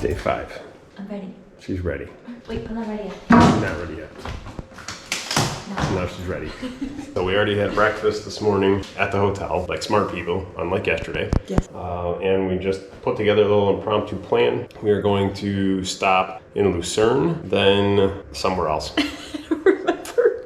Day 5. I'm ready. She's ready. Wait, I'm not ready yet. She's not ready yet. No. Now she's ready. So we already had breakfast this morning at the hotel, like smart people, unlike yesterday. Yes. And we just put together a little impromptu plan. We are going to stop in Lucerne, then somewhere else.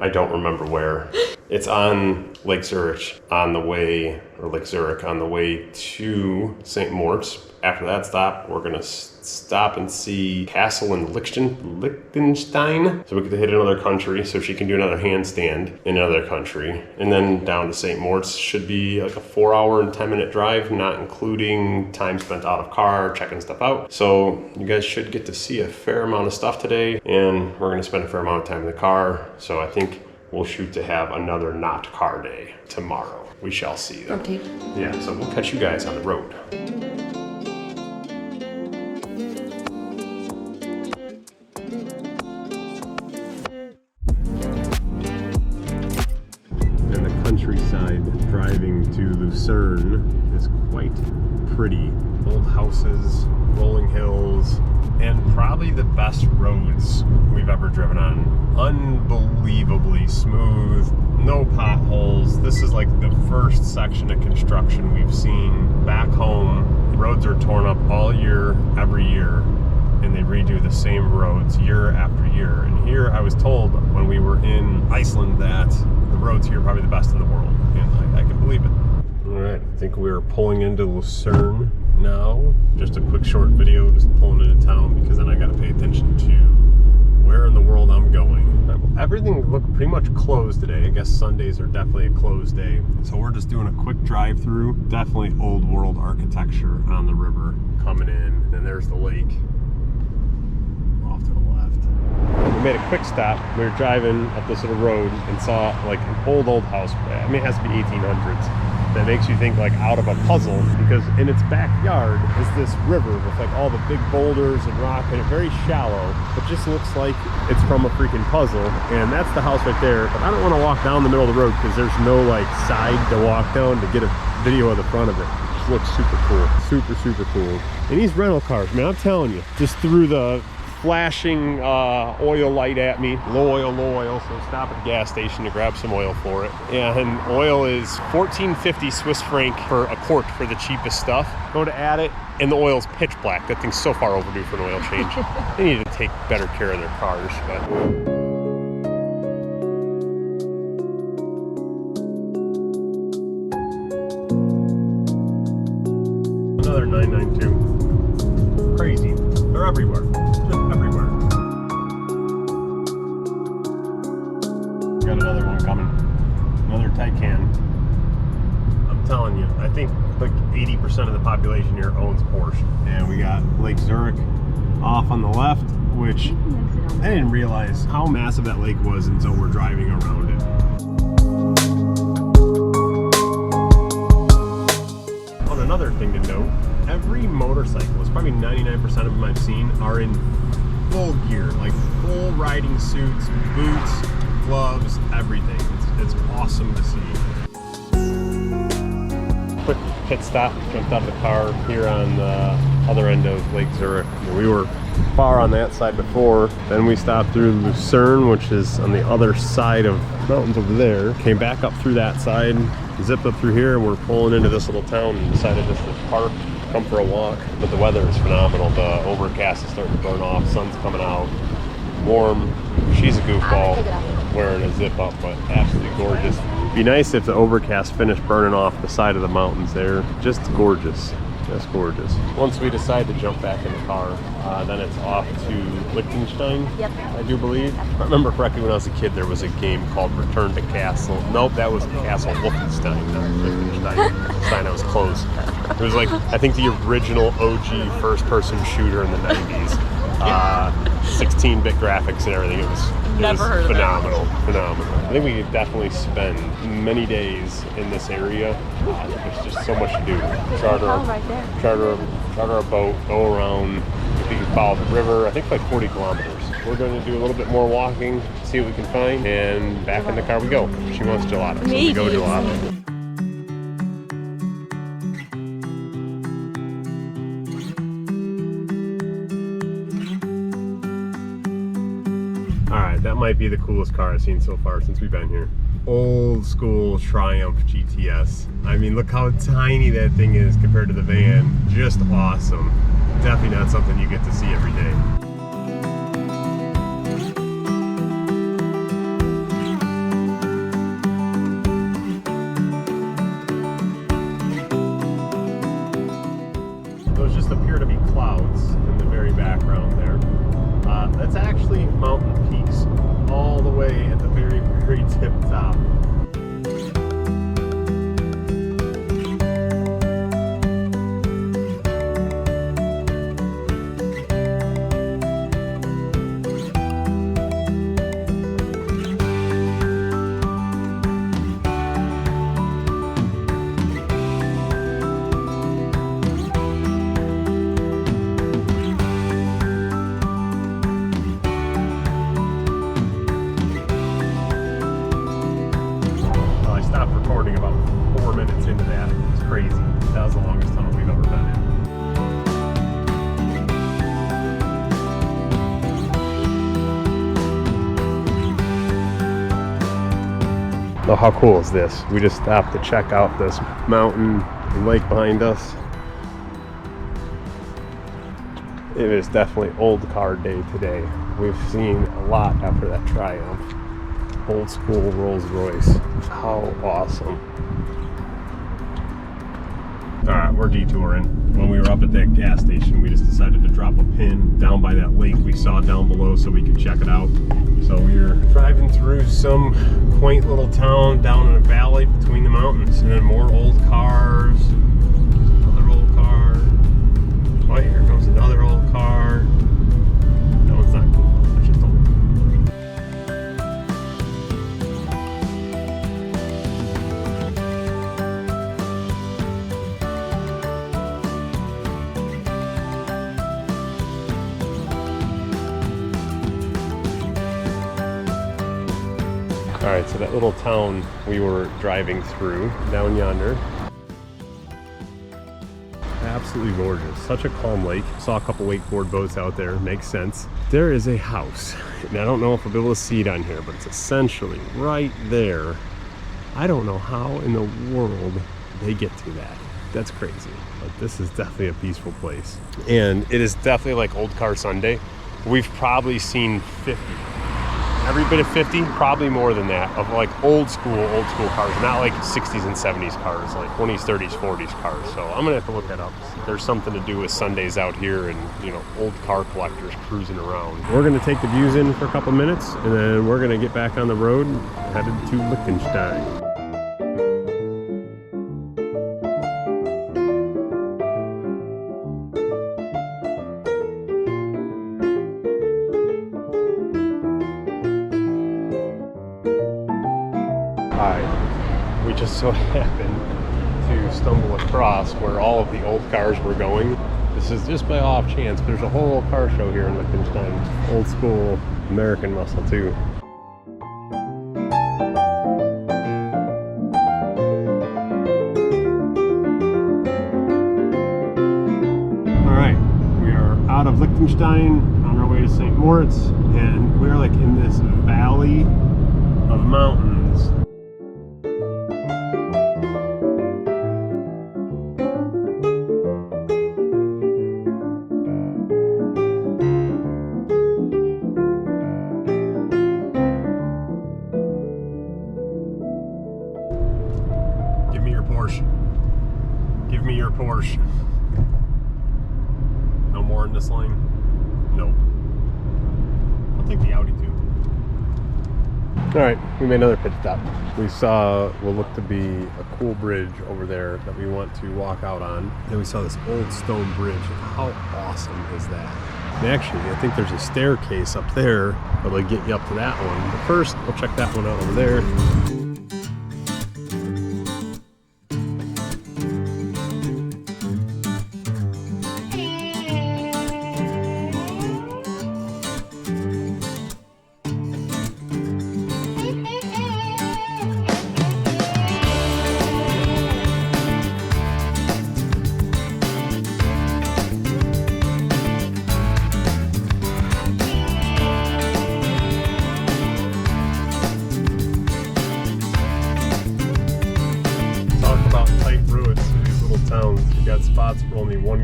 I don't remember where. It's on Lake Zurich on the way, or Lake Zurich on the way to St. Moritz. After that stop, we're gonna stop and see Castle in Liechtenstein. So we get to hit another country, so she can do another handstand in another country. And then down to St. Moritz should be like a 4-hour and 10-minute drive, not including time spent out of car, checking stuff out. So you guys should get to see a fair amount of stuff today, and we're gonna spend a fair amount of time in the car. So I think we'll shoot to have another not car day tomorrow. We shall see though. Rotate. Yeah, so we'll catch you guys on the road. And the countryside driving to Lucerne is quite pretty. Old houses, rolling hills, and probably the best roads we've ever driven on. Unbelievably smooth, no potholes. This is like the first section of construction we've seen. Back home, the roads are torn up all year, every year, and they redo the same roads year after year. And here I was told when we were in Iceland that the roads here are probably the best in the world, and I can believe it. All right, I think we're pulling into Lucerne now. Just a quick short video, just pulling into town because then I got to pay attention to where in the world I'm going. Everything looked pretty much closed today. I guess Sundays are definitely a closed day. So we're just doing a quick drive through. Definitely old world architecture on the river coming in. And there's the lake off to the left. We made a quick stop. We were driving up this little road and saw like an old house. I mean, it has to be 1800s. That makes you think like out of a puzzle, because in its backyard is this river with like all the big boulders and rock, and it's very shallow, but just looks like it's from a freaking puzzle. And that's the house right there. But I don't want to walk down the middle of the road because there's no like side to walk down to get a video of the front of it. It just looks super cool. Super cool. And these rental cars, man, I'm telling you, just threw the flashing oil light at me. Low oil, so stop at the gas station to grab some oil for it. And oil is 14.50 Swiss franc for a quart for the cheapest stuff. Go to add it, and the oil's pitch black. That thing's so far overdue for an oil change. They need to take better care of their cars, but another 992. Crazy. They're everywhere. Everywhere. Got another one coming. Another Taycan. I'm telling you, I think like 80% of the population here owns Porsche. And we got Lake Zurich off on the left, which I didn't realize how massive that lake was until we're driving around it. On another thing to note, every motorcyclist, probably 99% of them I've seen, are in full gear, like full riding suits, boots, gloves, everything. It's awesome to see. Quick pit stop, jumped out of the car here on the other end of Lake Zurich. We were far on that side before, then we stopped through Lucerne, which is on the other side of mountains over there. Came back up through that side, zipped up through here, and we're pulling into this little town and decided just to park, come for a walk. But the weather is phenomenal. The overcast is starting to burn off, sun's coming out, warm. She's a goofball wearing a zip up, but absolutely gorgeous. Be nice if the overcast finished burning off the side of the mountains there. Just gorgeous. Just gorgeous. Once we decide to jump back in the car, then it's off to Liechtenstein, Yep. I do believe. If I remember correctly, when I was a kid, there was a game called Return to Castle. Nope, that was Castle Wolfenstein, not Liechtenstein. Stein, I was close. It was like, I think the original OG first-person shooter in the 90s. 16-bit graphics and everything. It was phenomenal. I think we could definitely spend many days in this area. There's just so much to do. Charter a boat, go around. If you can follow the river, I think like 40 kilometers. We're going to do a little bit more walking, see what we can find, and back in the car we go. She wants gelato, so we go gelato. might be the coolest car I've seen so far since we've been here. Old school Triumph GTS. I mean, look how tiny that thing is compared to the van. Just awesome. Definitely not something you get to see every day. Those just appear to be clouds in the very background there. That's actually mountain peaks all the way at the very, very tip top. About 4 minutes into that. It's crazy. That was the longest tunnel we've ever been in. So how cool is this? We just stopped to check out this mountain and lake behind us. It is definitely old car day today. We've seen a lot after that Triumph. Old school Rolls Royce. How awesome. Alright, we're detouring. When we were up at that gas station, we just decided to drop a pin down by that lake we saw down below so we could check it out. So we were driving through some quaint little town down in a valley between the mountains, and then more old cars, another old car. Oh, here comes another old car. That one's not cool. That's just old. Alright, so that little town we were driving through down yonder. Absolutely gorgeous. Such a calm lake. Saw a couple wakeboard boats out there. Makes sense. There is a house. And I don't know if I'll be able to see it on here, but it's essentially right there. I don't know how in the world they get to that. That's crazy. But this is definitely a peaceful place. And it is definitely like Old Car Sunday. We've probably seen 50. Every bit of 50, probably more than that, of like old school cars, not like 60s and 70s cars, like 20s, 30s, 40s cars. So I'm gonna have to look that up. There's something to do with Sundays out here and, you know, old car collectors cruising around. We're gonna take the views in for a couple minutes, and then we're gonna get back on the road, headed to Liechtenstein. We just so happened to stumble across where all of the old cars were going. This is just by off chance, but there's a whole car show here in Liechtenstein. Old school American muscle too. Alright, we are out of Liechtenstein on our way to St. Moritz, and we're like in this valley of mountains. Give me your Porsche. Give me your Porsche. No more in this lane? Nope. I'll take the Audi too. Alright, we made another pit stop. We saw what looked to be a cool bridge over there that we want to walk out on. Then we saw this old stone bridge. How awesome is that? And actually, I think there's a staircase up there that'll get you up to that one. But first, we'll check that one out over there.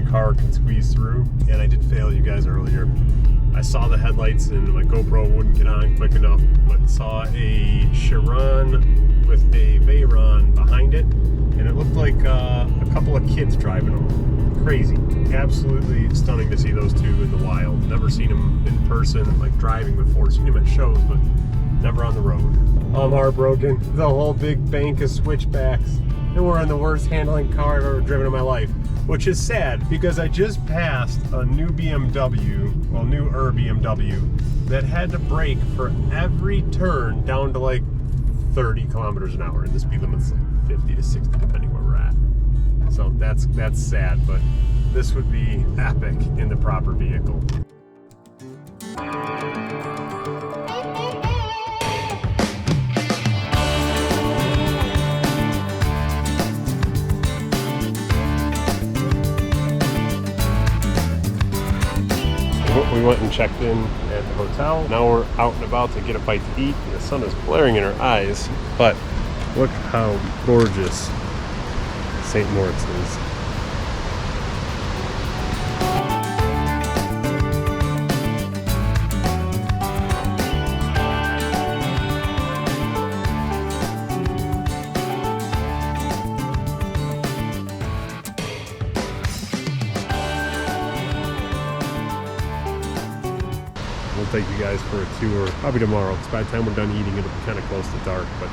car can squeeze through. And I did fail you guys earlier. I saw the headlights and my GoPro wouldn't get on quick enough, but saw a Chiron with a Veyron behind it, and it looked like a couple of kids driving them. Crazy. Absolutely stunning to see those two in the wild. Never seen them in person, like driving before. Seen them at shows, but never on the road. I'm heartbroken. The whole big bank of switchbacks, and we're in the worst handling car I've ever driven in my life. Which is sad because I just passed a new BMW, well, newer BMW, that had to brake for every turn down to like 30 kilometers an hour, and the speed limit's like 50 to 60 depending where we're at. So that's sad, but this would be epic in the proper vehicle. We went and checked in at the hotel. Now we're out and about to get a bite to eat. The sun is blaring in our eyes, but look how gorgeous St. Moritz is. We'll take you guys for a tour probably tomorrow, because by the time we're done eating it'll be kind of close to dark, but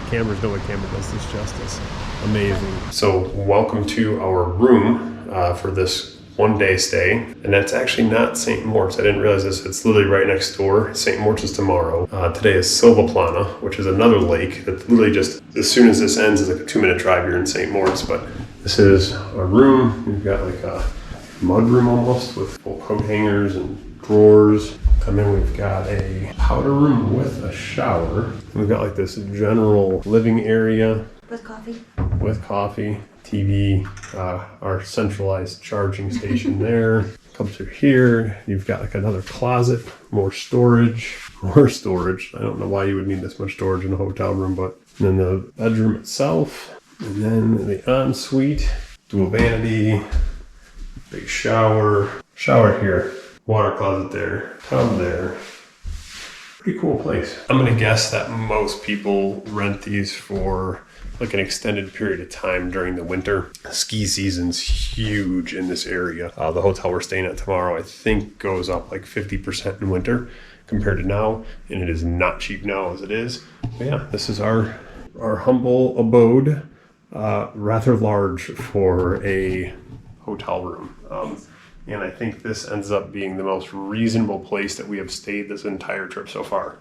cameras, no way camera does this justice. Amazing. So welcome to our room for this one-day stay, and that's actually not St. Moritz. I didn't realize this. It's literally right next door. St. Moritz is tomorrow. Today is Silvaplana, which is another lake that literally just, as soon as this ends, is like a 2-minute drive here in St. Moritz. But this is our room. We've got like a mud room almost with full coat hangers and drawers. And then we've got a powder room with a shower. We've got like this general living area. With coffee. With coffee, TV, our centralized charging station there. Come through here, you've got like another closet, more storage. I don't know why you would need this much storage in a hotel room, but then the bedroom itself, and then the ensuite, dual vanity, big shower here. Water closet there, tub there. Pretty cool place. I'm gonna guess that most people rent these for like an extended period of time during the winter. Ski season's huge in this area. The hotel we're staying at tomorrow, I think, goes up like 50% in winter compared to now, and it is not cheap now as it is. But yeah, this is our humble abode, rather large for a hotel room. And I think this ends up being the most reasonable place that we have stayed this entire trip so far.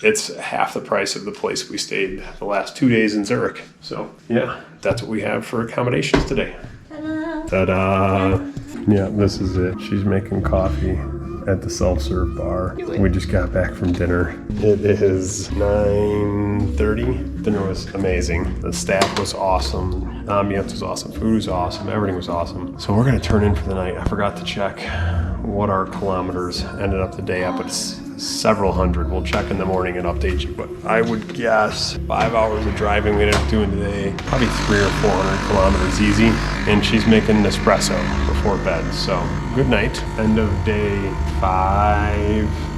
It's half the price of the place we stayed the last 2 days in Zurich. So yeah, that's what we have for accommodations today. Ta-da! Ta-da! Yeah, this is it. She's making coffee at the self-serve bar. We just got back from dinner. It is 9:30. Dinner was amazing. The staff was awesome. The ambiance was awesome. Food was awesome. Everything was awesome. So we're gonna turn in for the night. I forgot to check what our kilometers ended up the day at, but it's several hundred. We'll check in the morning and update you, but I would guess 5 hours of driving we ended up doing today, probably 300 or 400 kilometers easy, and she's making an espresso before bed. So good night. End of day 5.